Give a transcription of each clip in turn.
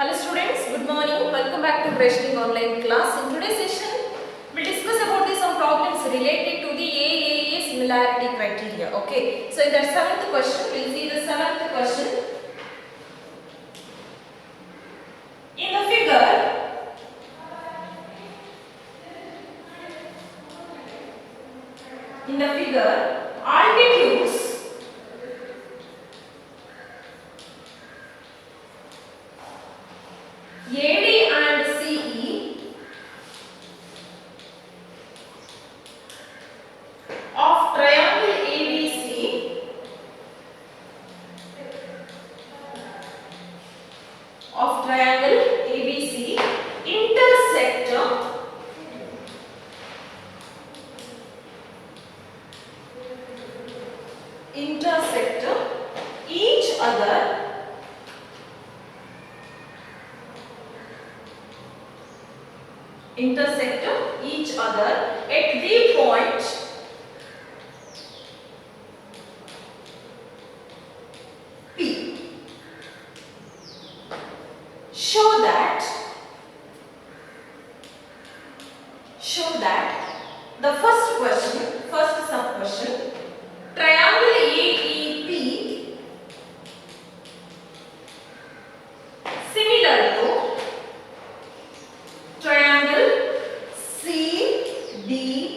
Hello students, good morning. Welcome back to Wrestling online class. In today's session, we'll discuss about some problems related to the AAA similarity criteria. Okay, so in the seventh question, we'll see the seventh question. In the figure, altitudes AD and CE of triangle ABC intersect each other at the point P. Show that the first sub question, triangle AEP similar to triangle CDP.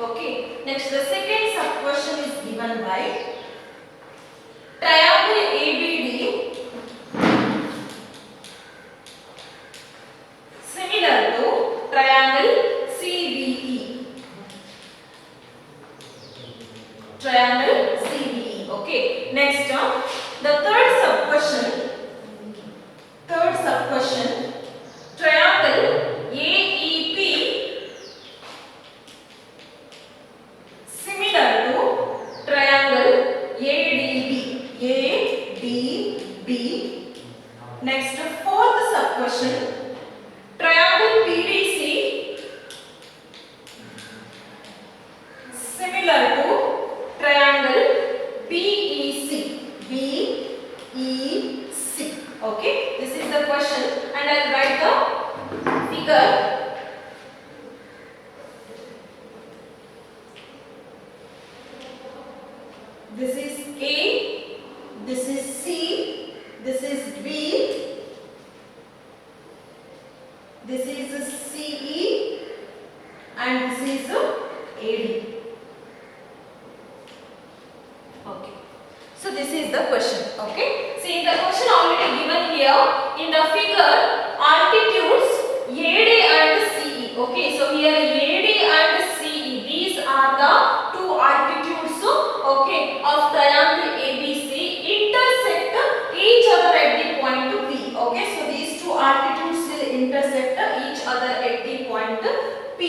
Okay. Next, the second sub question is given by triangle ABD similar to triangle CBE. Okay. Next, the third sub question, triangle AEP similar to triangle ADB. Next, fourth sub question, triangle PDC similar to triangle BEC. Okay, this is the question, and I'll write the figure. This is A, this is C, this is B, this is CE, and this is AD. Okay, so this is the question. Okay, see the question already given here in the figure, altitudes AD and CE. Okay, so here AD and CE, these are the two altitudes, okay, of triangle ABC intersect each other at the point P. Okay, so these two altitudes will intersect each other at the point P.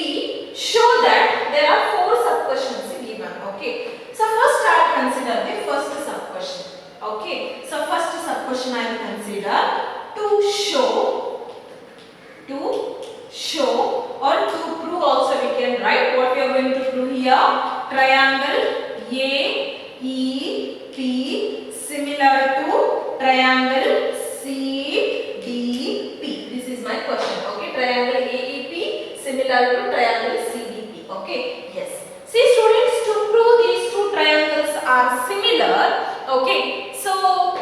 Show that there are four sub questions given. Okay, so first I will consider the first sub question. Okay, so first sub question I will consider to show or to prove also we can write. What we are going to prove here, triangle AEP similar to triangle CDP. This is my question. Okay, triangle AEP similar to triangle CDP. Okay, yes. See students, to prove these two triangles are similar, okay, so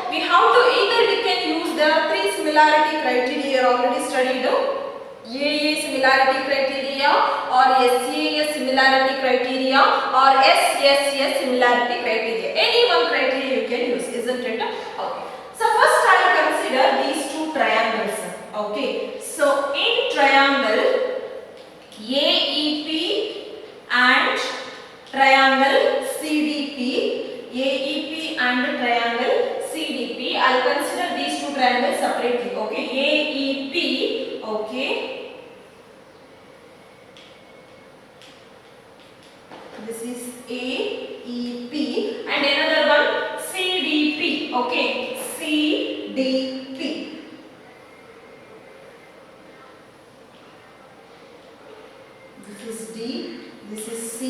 we have to either we can use, there are three similarity criteria already studied, AAA similarity criteria or SAA similarity criteria or SSS similarity criteria. Any one criteria you can use, isn't it? Okay. So first I will consider these two triangles. Okay. So in triangle AEP and triangle CDP, AEP and triangle CDP, I will consider these two triangles separately. Okay, AEP, okay, this is AEP, and another one CDP. Okay, CDP. This is D, this is C,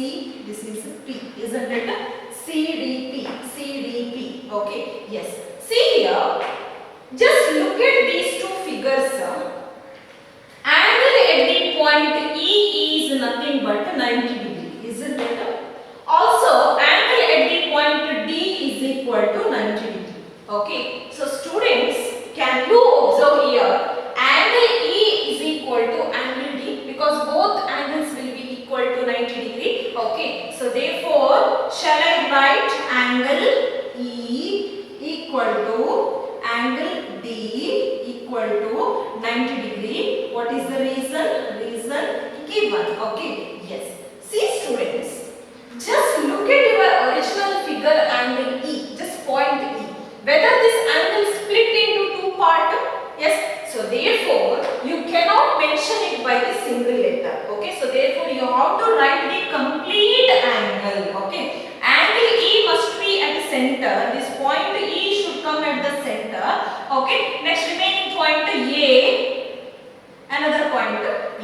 this is P, isn't it? CDP. Okay, yes. See here, just look at these two equal to 90 degree. What is the reason? Reason given. Okay. Yes. See students, just look at your original figure angle E. Just point E. Whether this angle split into two parts? Yes. So therefore, you cannot mention it by the single letter. Okay. So therefore, you have to write the complete angle. Okay. Angle E must be at the center. This point E should come at the center. Okay. Next remaining point A. Another point B.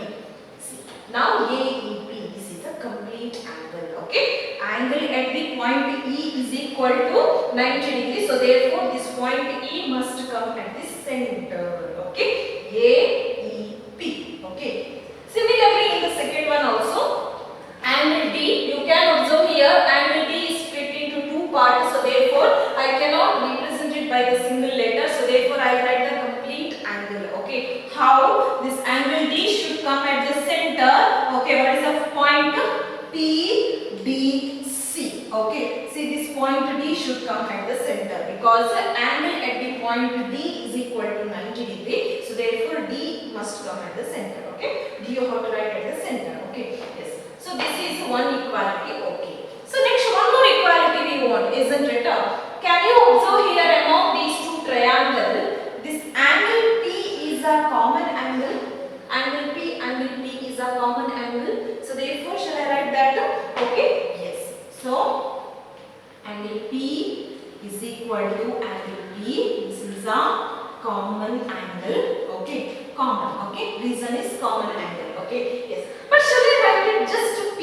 See. Now AEP. This is a complete angle. Okay. Angle at the point E is equal to 90 degrees. So therefore, this point E must come at the center. Okay. AEP. Okay. Similarly, in the second one also, angle D. You can observe here angle D is split into two parts. So therefore, I cannot represent it by the single letter. So therefore, I write the complete angle. Okay. How this angle D should come at the center. Okay. What is the point? PDC. Okay. See, this point D should come at the center because the angle at the point D is equal to 90 degree. So therefore, D must come at the center. Okay. D you have to write at the center. Okay. Yes. So this is one equality. Okay. So next one more equality we want, isn't it? Can you observe here among these two triangles, this angle P is a common angle. Angle P is a common angle. So therefore, shall I write that? Okay. Yes. So angle P is equal to angle P. This is a common angle. Okay. Common. Okay. Reason is common angle. Okay. Yes. But shall I write it just P?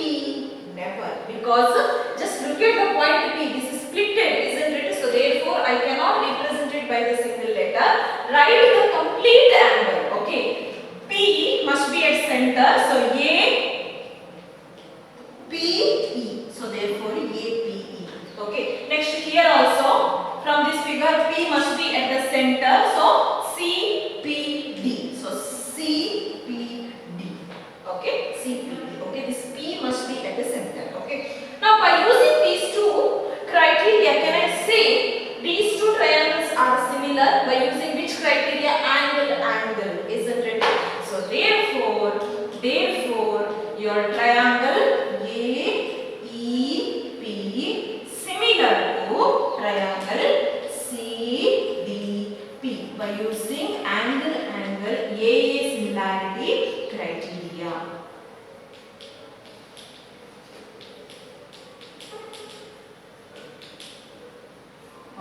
Never. Because just look at the point P. This is splitted, isn't it? So therefore, I cannot represent it by the single letter. Write the complete angle. Okay. P must be at center. So A P E. So therefore, A P E. Okay. Next here also, from this figure, P must be at the center. So C P D. So C P D. Okay. C P D. Okay. This P must be at the center. Okay. Now by using these two criteria, can I say these two triangles are similar? By using which criteria? Angle, isn't it? So therefore, your triangle AEP similar to triangle CDP by using angle AA similarity criteria.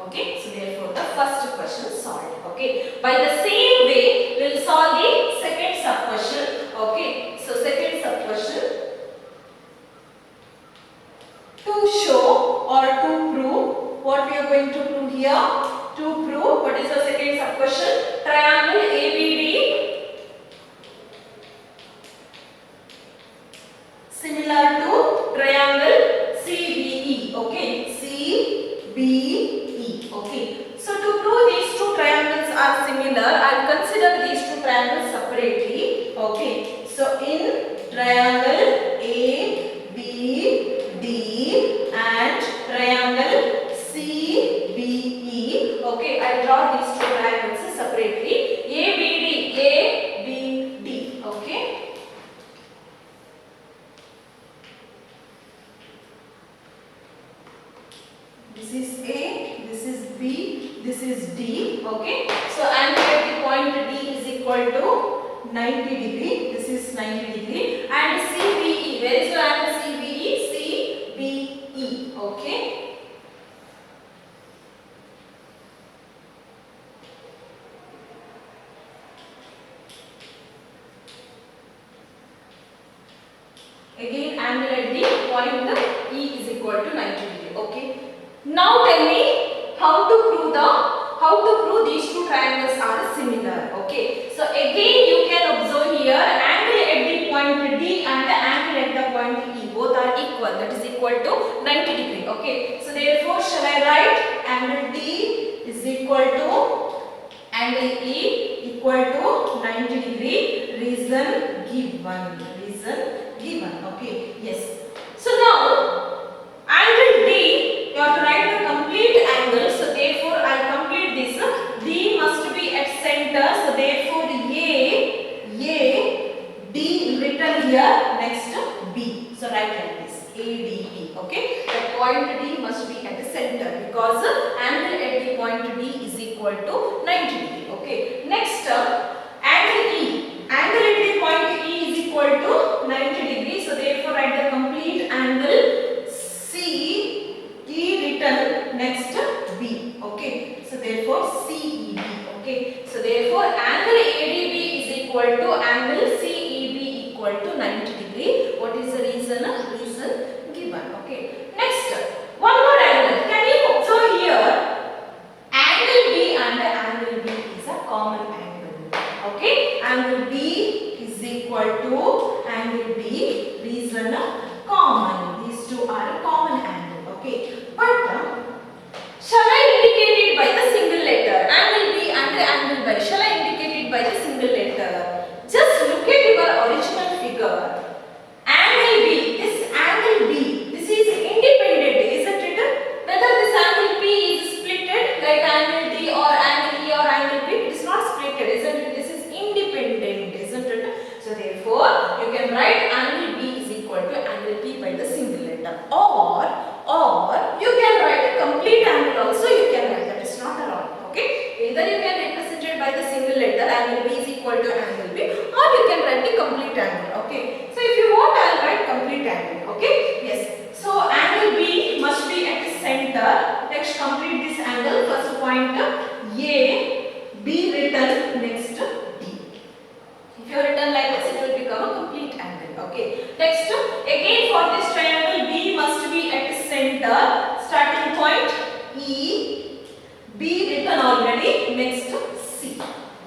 Okay, so therefore the first question solved. Okay, by the same way we will solve the second sub question. Okay, so second sub question, to show or to prove. What we are going to prove here? To prove, what is the second sub question? Triangle ABD similar to triangle CBE. Okay, CBE. Okay, so to prove these two triangles are similar, I will consider these two triangles separately. Okay, so in triangle ABD and triangle CBE, okay, I will draw these two triangles separately. ABD, okay. This is A, this is B, this is D. Okay. So angle at the point D is equal to 90 degree. This is 90 degree. And CBE. Where is your angle CBE? CBE. Okay. Again, angle at the point E is equal to 90 degree. Okay. Now tell me how to prove these two triangles are similar. Okay. So again you can observe here angle at the point D and the angle at the point E. Both are equal. That is equal to 90 degree. Okay. So therefore, shall I write angle D is equal to angle E equal to 90 degree. Reason given. Okay. Yes. So now angle D, you have to write the complete angle. So therefore, I complete this. D must be at center. So therefore D written here, next B. So write like this, ADB. Okay, the point D must be at the center because angle at the point D is equal to 90 degree. Okay, next angle E. Angle at the point E is equal to 90 degree. So therefore write the complete angle CE written next B. Okay, so therefore CEB. Okay, so therefore angle ADB is equal to angle CEB equal to 90 degree. What is the reason? Reason given. Okay, next one more angle. Can you observe here? Angle B and angle B is a common angle. Okay, angle B is equal to angle B. Reason common. These two are a common angle. Okay, but shall I indicate it by the single letter? Angle B and angle B. Shall I indicate it by the single letter? Just look at your original figure. Angle B. This angle B. This is independent, isn't it? Whether this angle B is splitted like angle D or angle E or angle B, it is not splitted, isn't it? This is independent, isn't it? So therefore, you can write angle B is equal to angle B by the single letter. Or you can write a complete angle also. You can write that. It's not a lot. Okay. Either you can represent it by the single letter angle B is equal to angle B, or you can write the complete angle. Okay. So if you want, I'll write complete angle. Okay. Yes. So angle B must be at the center. Next, complete this angle. First point A, B written next D. If you written like this, it will become a complete angle. Okay. Next, again for this triangle, B must be at the center. Starting point E, B written already. Next, C.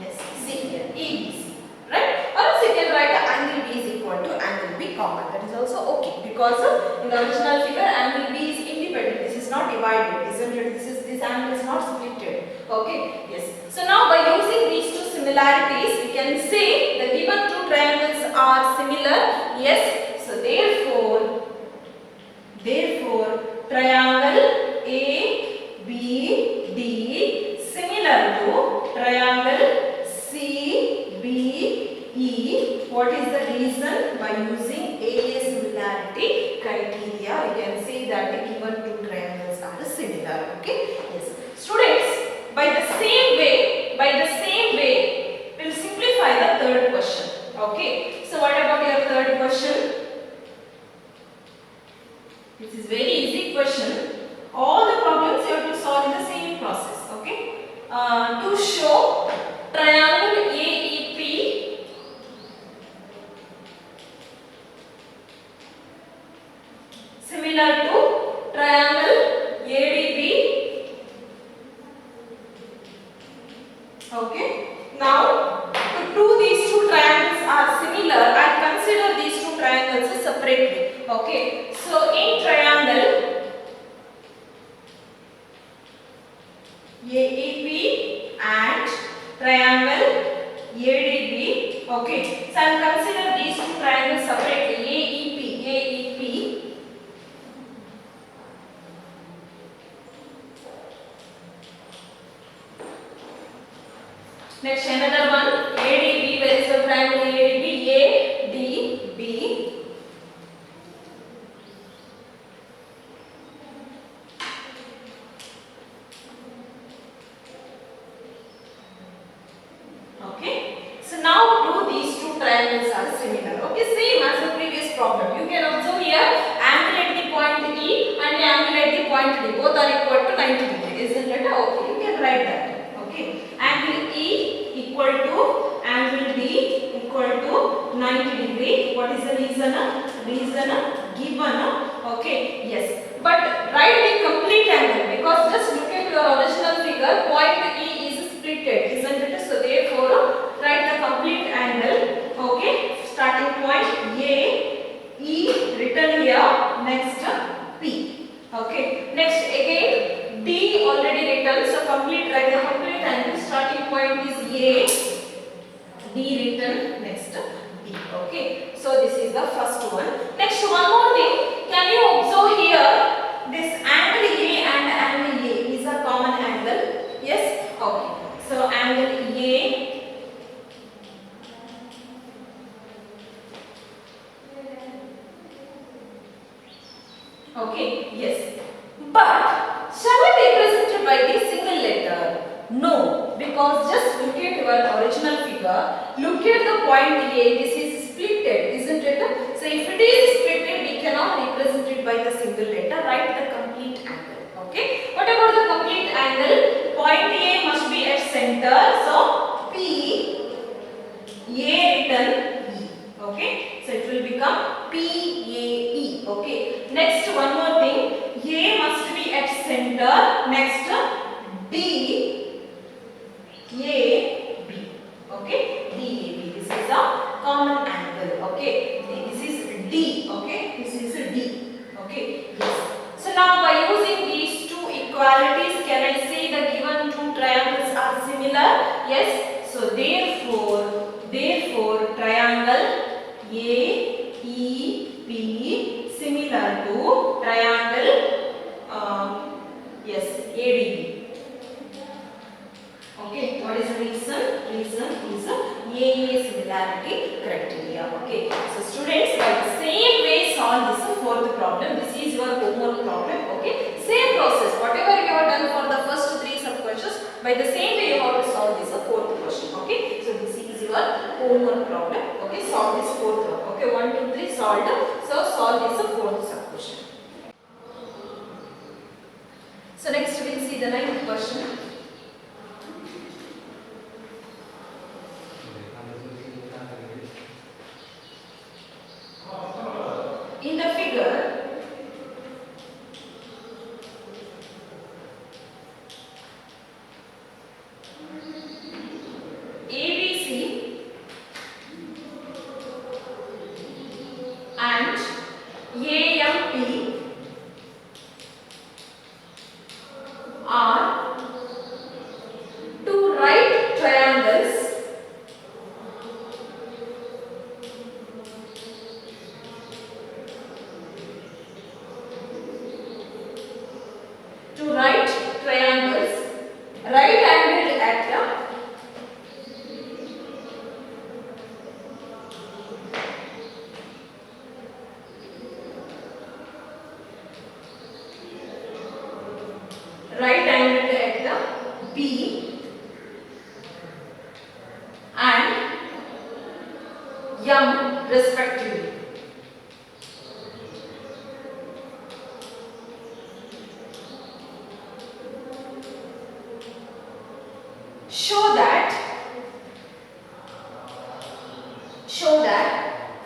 Yes, C here, ABC. Right? Or else you can write angle B is equal to angle B common. That is also okay because in the original figure, angle B is independent. This is not divided, isn't it? This angle is not splitted. Okay. Yes. So now by using these two similarities, we can say the given two triangles are similar. Yes. So therefore triangle ABD similar to triangle CBE. What is the reason? By using A similarity criteria, we can say that the given two triangles are similar. Okay. Yes. Students, by the same way, we'll simplify the third question. Okay. So what about your third question? This is very easy question. All the problems you have to solve in the same process. Okay. To show triangle AEP similar to triangle ADB. Okay. Now, to prove these two triangles are similar, I consider these two triangles separately. Okay. So, in triangle AEP and triangle ADB. Okay. So, I will consider these two triangles separately. AEP. Next, another one, ADB. Where is the triangle ADB? ADB. Okay. So now prove these two triangles are similar. Okay, same as the previous problem. You can observe here angle at the point E and angle at the point D. Both are equal to 90 degree. Isn't it? Okay, you can write that. Okay. Angle E equal to angle D equal to 90 degree. What is the reason? Reason given. Okay. Yes. But write the complete angle because just look at your original figure. Point E is splitted, isn't it? So therefore, write the complete angle. Okay. Starting point A, E written here. Next P. Okay. Next again D already written. So complete, write the complete angle. Starting point is A, D written. Next B. Okay. So this is the first one. Next one more thing. Can you observe here? This angle A and angle A is a common angle. Yes. Okay. So angle A figure, look at the point A. This is splitted, isn't it? So if it is splitted, we cannot represent it by the single letter. Write the complete angle. Okay. What about the complete angle? Point A must be at center. So P A written E. Okay. So it will become PAE. Okay. Next, one more thing. A must be at center. Next, D A B. Okay. D A B. This is a common angle. Okay. This is D. Okay. This is a D. Okay. Yes. So now by using these two equalities, can I say the given two triangles are similar? Yes. So therefore triangle AEP similar to triangle yes ADB. Okay, what is the reason? Reason is AA similarity criteria. Okay, so students, by the same way solve this fourth problem. This is your homework problem. Okay, same process. Whatever you have done for the first three sub questions, by the same way you have to solve this fourth question. Okay, so this is your homework problem. Okay, solve this fourth one. Okay, 1, 2, 3 solved. So solve this fourth sub question. So next we will see the ninth question. In the figure, ABC and AMP are two right triangles right angled at the B and M respectively. Show that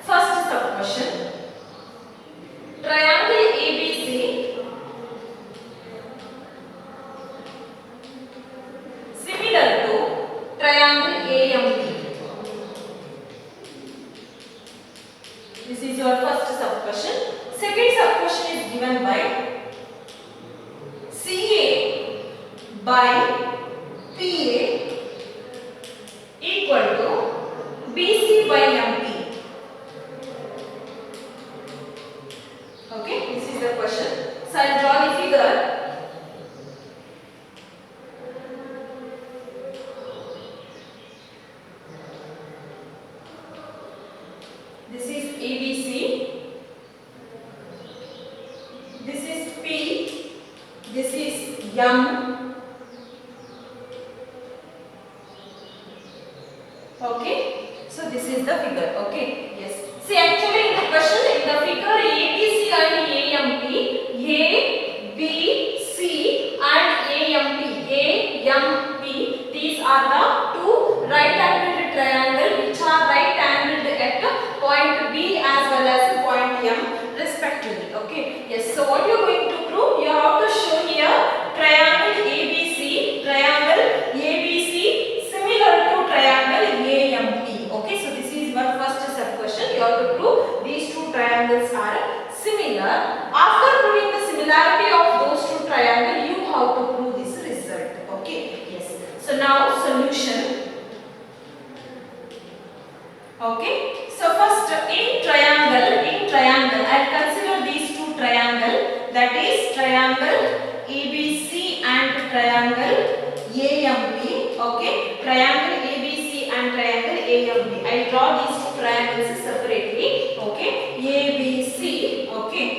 first sub question, triangle ABC similar to triangle AMP. This is your first sub question. Second sub question is given by CA by PA equal to BC by MP. Okay, this is the question. So I'll draw the figure. This is ABC. This is P. This is M. Okay, so this is the figure. Okay, yes. See, actually in the question, in the figure ABC and AMP, A, B, C and AMP, these are the two right angled triangle which are right angled at point B as well as point M respectively. Okay, yes. So what you are going to prove? You have to show here triangle ABC similar to triangle AMP. Okay, so this is your first sub question. You have to prove these two triangles are similar. After proving the similarity of those two triangles, you have to prove this result. Okay, yes. So now solution. Okay, so first in triangle, I'll consider these two triangles, that is triangle ABC and triangle AMP. Okay, triangle ABC and triangle AMP. I'll draw these two triangles separately. Okay, ABC. Okay,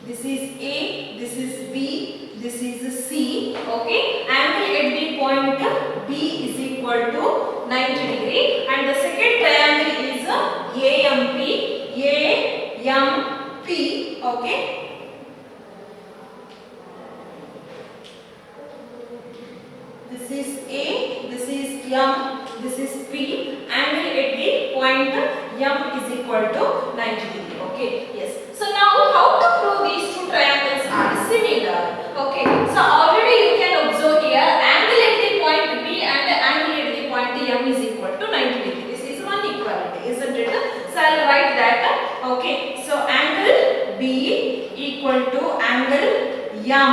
this is A, this is B, this is C. Okay, angle at the point equal to 90 degree, and the second triangle is AMP. Okay. This is A, this is M, this is P. Angle at the point M is equal to 90 degree. Okay. Yes. So now how to prove these two triangles are similar? Okay. So already you can observe here angle at the point B and angle at the point M is equal to 90 degree. This is one equality, isn't it? So I'll write that. Okay. So angle B equal to angle M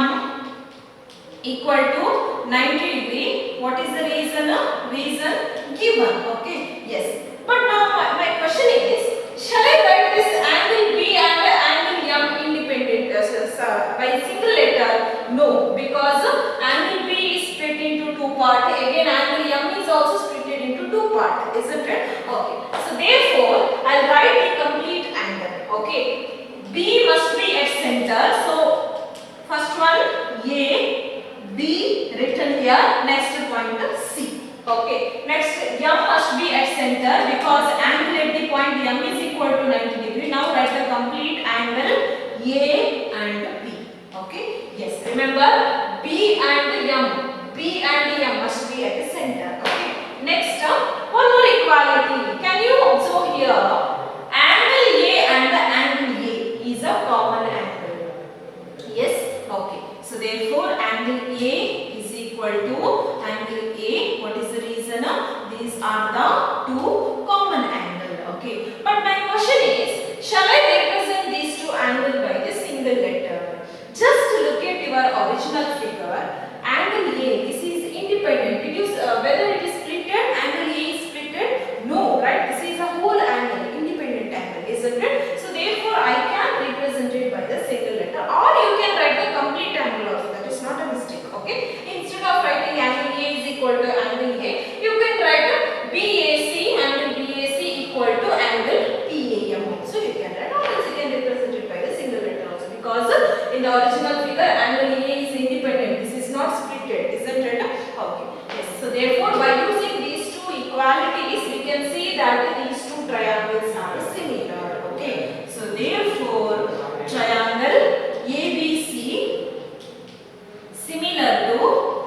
equal to 90 degree. What is the reason? Reason given. Okay. Yes. But now my question is, shall I write this angle B and angle M independent by single letter? No, because angle B is split into two parts. Again, angle M is also split into two parts, isn't it? Okay. So therefore, I'll write the complete angle. Okay. B must be at center. So first one A, B written here. Next point C. Okay. Next M must be at center because angle at the point M is equal to 90 degree. Now write the complete angle A and B. Okay. Yes. Remember B and M. B and M must be at the center. Okay. Next one more equality. Can you observe here? Angle A and angle A is a common angle. Yes. Okay. So therefore angle A is equal to angle A. What is the reason? These are the two common angle. Okay. But my question is, shall I represent these two angles by the single letter? Just look at your original figure. Angle A, this is independent. It is whether it is splitted, angle A is splitted. No, right? This is a whole angle, independent angle, isn't it? So therefore I can represent it by the single letter, or you can write the complete angle also. That is not a mistake. Okay. Instead of writing angle A is equal to angle A, you can write BAC, angle BAC equal to angle PAM. So you can write, or else you can represent it by the single letter also, because in the original figure angle A is independent. This is not splitted, isn't it? Okay. Yes. So therefore by using these two equalities we can see that these two triangles are similar. Okay. So therefore triangle ABC similar to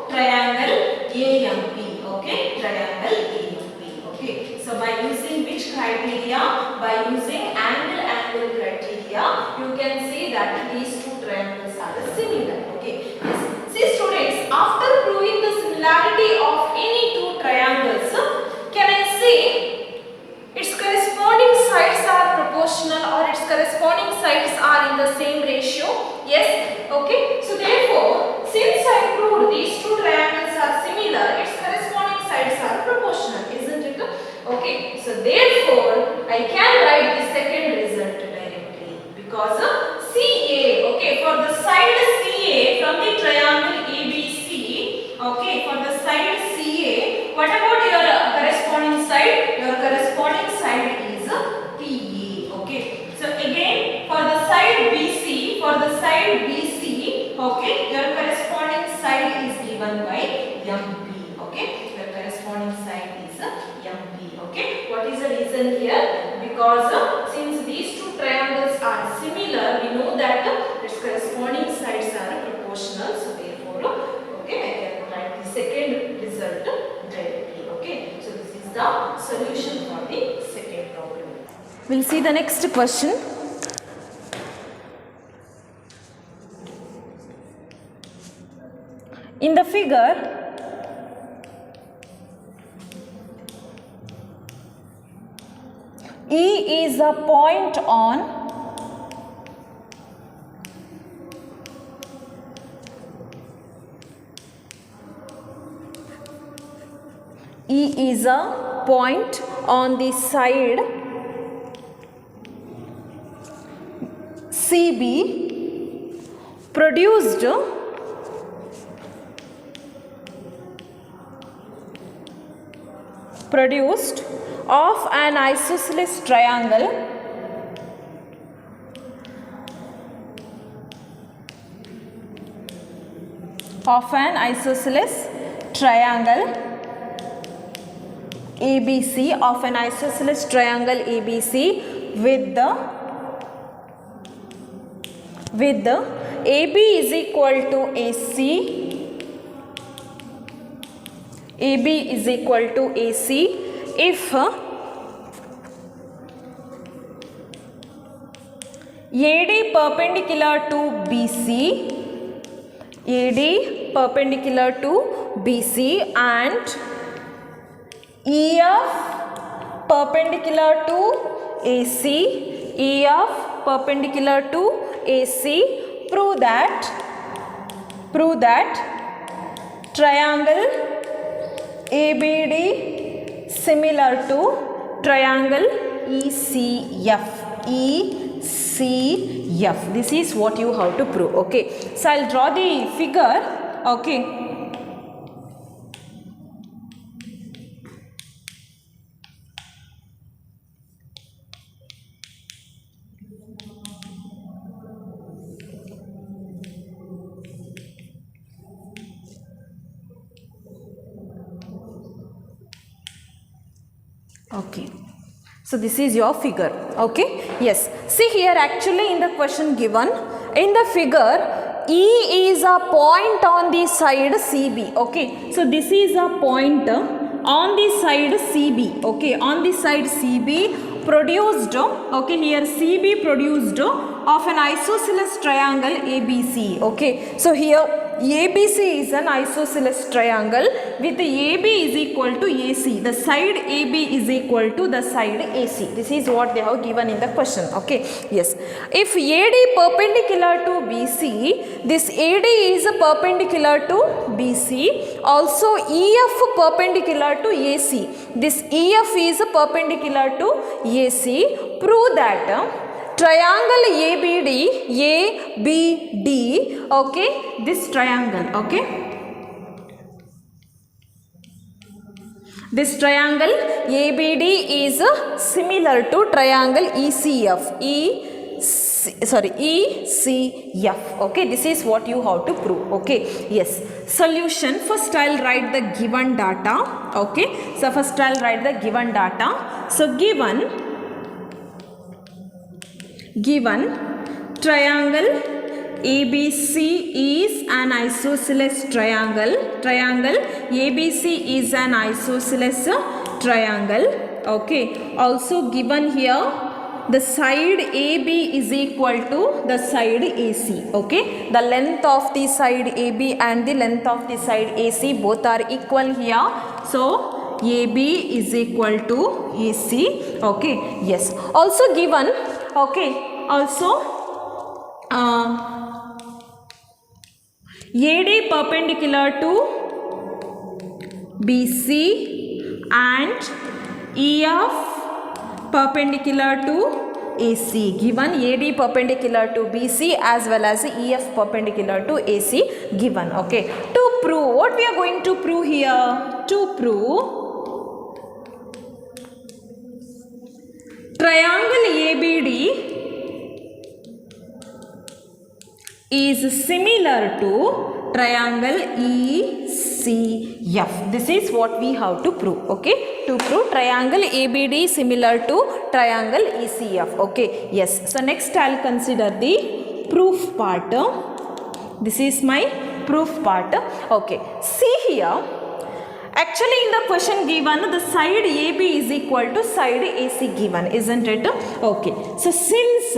triangle AMP. Okay. Triangle AMP. Okay. So by using which criteria? By using angle criteria, you can see that these two triangles are similar. Okay. Yes. See students, after proving the similarity of any two triangles, can I say its corresponding sides are proportional or its corresponding sides are in the same ratio? Yes. Okay. So therefore, since I proved these two triangles are similar, its corresponding sides are proportional, isn't it? Okay. So therefore, I can write the second result directly, because CA, okay, for the side CA from the triangle ABC, okay, for the side CA, what about your corresponding side? Your corresponding side is PA. Okay. So again, for the side BC, okay, your corresponding side is given by MP. Okay. Your corresponding side is MP. Okay. What is the reason here? Because since these two triangles are similar, we know that its corresponding sides are proportional. So therefore, okay, I can write the second result directly. Okay. So this is the solution for the second problem. We'll see the next question. In the figure, E is a point on the side CB produced of an isosceles triangle ABC of an isosceles triangle ABC with the AB is equal to AC, AB is equal to AC if AD perpendicular to BC, AD perpendicular to BC and EF perpendicular to AC, EF perpendicular to AC, prove that triangle ABD similar to triangle ECF. ECF. This is what you have to prove. Okay. So I'll draw the figure. Okay. Okay. So this is your figure. Okay. Yes. See here, actually in the question given, in the figure, E is a point on the side CB. Okay. So this is a point on the side CB. Okay. On the side CB produced, okay, here CB produced of an isosceles triangle ABC. Okay. So here ABC is an isosceles triangle with AB is equal to AC. The side AB is equal to the side AC. This is what they have given in the question. Okay. Yes. If AD perpendicular to BC, this AD is perpendicular to BC. Also EF perpendicular to AC. This EF is perpendicular to AC. Prove that triangle ABD, okay, this triangle, okay, this triangle ABD is similar to triangle ECF, ECF, okay, this is what you have to prove. Okay, yes. Solution, first I'll write the given data. Okay, so first I'll write the given data. So given triangle ABC is an isosceles triangle. Triangle ABC is an isosceles triangle. Okay. Also given here the side AB is equal to the side AC. Okay. The length of the side AB and the length of the side AC both are equal here. So AB is equal to AC. Okay. Yes. Also given, okay, also AD perpendicular to BC and EF perpendicular to AC. Given AD perpendicular to BC as well as EF perpendicular to AC given. Okay. To prove, what we are going to prove here? To prove triangle ABD is similar to triangle ECF. This is what we have to prove. Okay, to prove triangle ABD similar to triangle ECF. Okay, yes. So next I'll consider the proof part. This is my proof part. Okay, see here. Actually in the question given the side AB is equal to side AC given, isn't it? Okay. So since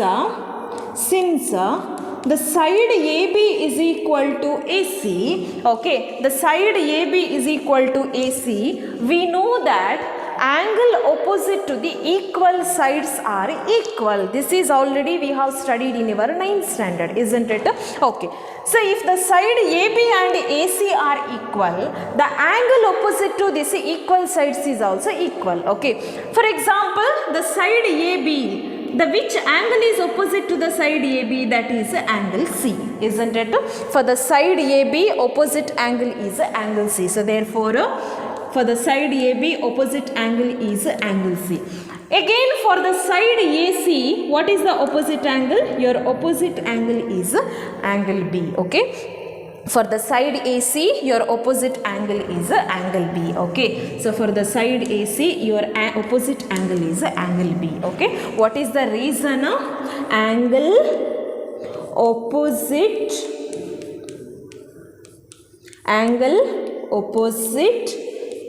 the side AB is equal to AC, okay, the side AB is equal to AC, we know that angle opposite to the equal sides are equal. This is already we have studied in our 9th standard, isn't it? Okay. So if the side AB and AC are equal, the angle opposite to this equal sides is also equal. Okay. For example, the side AB, the which angle is opposite to the side AB, that is angle C, isn't it? For the side AB, opposite angle is angle C. So therefore, for the side AB, opposite angle is angle C. Again for the side AC, what is the opposite angle? Your opposite angle is angle B. Okay. For the side AC, your opposite angle is angle B. Okay. So for the side AC, your opposite angle is angle B. Okay. What is the reason? Angle opposite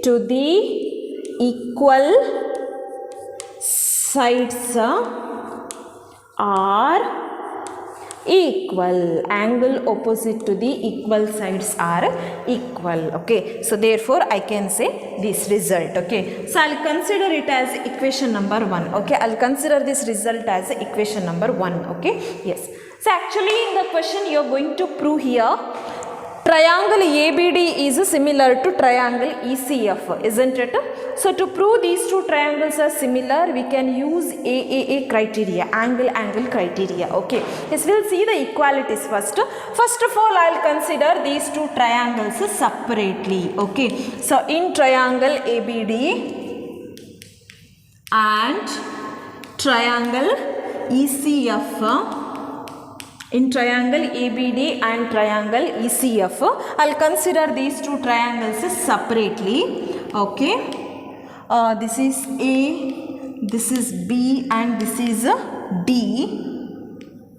to the equal sides are equal. Angle opposite to the equal sides are equal. Okay. So therefore I can say this result. Okay. So I'll consider it as equation number 1. Okay. I'll consider this result as equation number 1. Okay. Yes. So actually in the question you are going to prove here triangle ABD is similar to triangle ECF, isn't it? So to prove these two triangles are similar, we can use AAA criteria, angle criteria. Okay. Yes, we'll see the equalities first. First of all, I'll consider these two triangles separately. Okay. So in triangle ABD and triangle ECF, in triangle ABD and triangle ECF, I'll consider these two triangles separately. Okay. This is A, this is B, and this is D.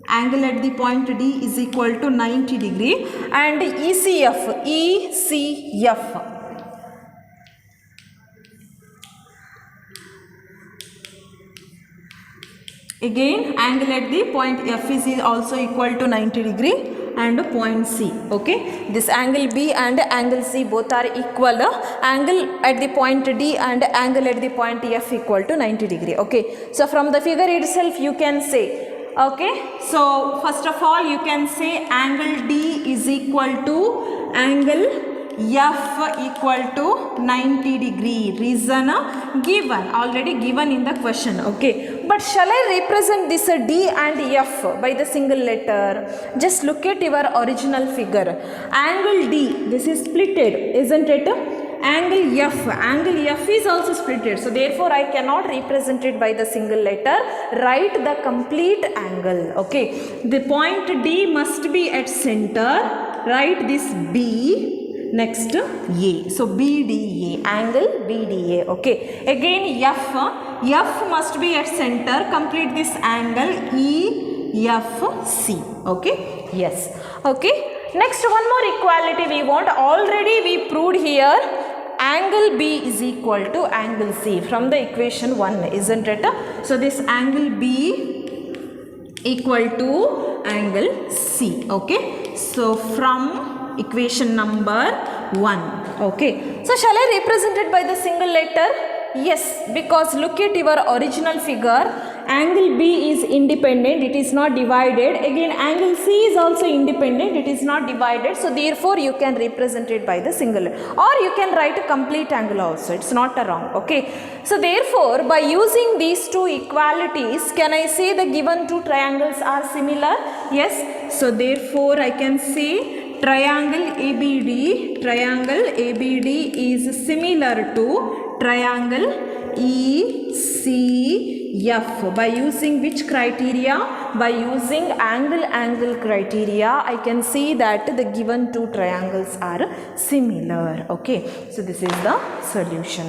Angle at the point D is equal to 90 degree. And ECF. Again, angle at the point F is also equal to 90 degree and point C. Okay. This angle B and angle C both are equal. Angle at the point D and angle at the point F equal to 90 degree. Okay. So from the figure itself you can say, okay. So first of all you can say angle D is equal to angle F equal to 90 degree. Reason given, already given in the question. Okay. But shall I represent this D and F by the single letter? Just look at your original figure. Angle D, this is splitted, isn't it? Angle F is also splitted. So therefore I cannot represent it by the single letter. Write the complete angle. Okay. The point D must be at center. Write this B. Next A. So BDA, angle BDA. Okay. Again F must be at center. Complete this angle EFC. Okay. Yes. Okay. Next one more equality we want. Already we proved here angle B is equal to angle C from the equation 1, isn't it? So this angle B equal to angle C. Okay. So from equation number 1. Okay. So shall I represent it by the single letter? Yes, because look at your original figure. Angle B is independent, it is not divided. Again angle C is also independent, it is not divided. So therefore you can represent it by the single letter. Or you can write a complete angle also, it's not a wrong. Okay. So therefore by using these two equalities, can I say the given two triangles are similar? Yes. So therefore I can say triangle ABD is similar to triangle ECF. By using which criteria? By using angle criteria, I can see that the given two triangles are similar. Okay. So this is the solution.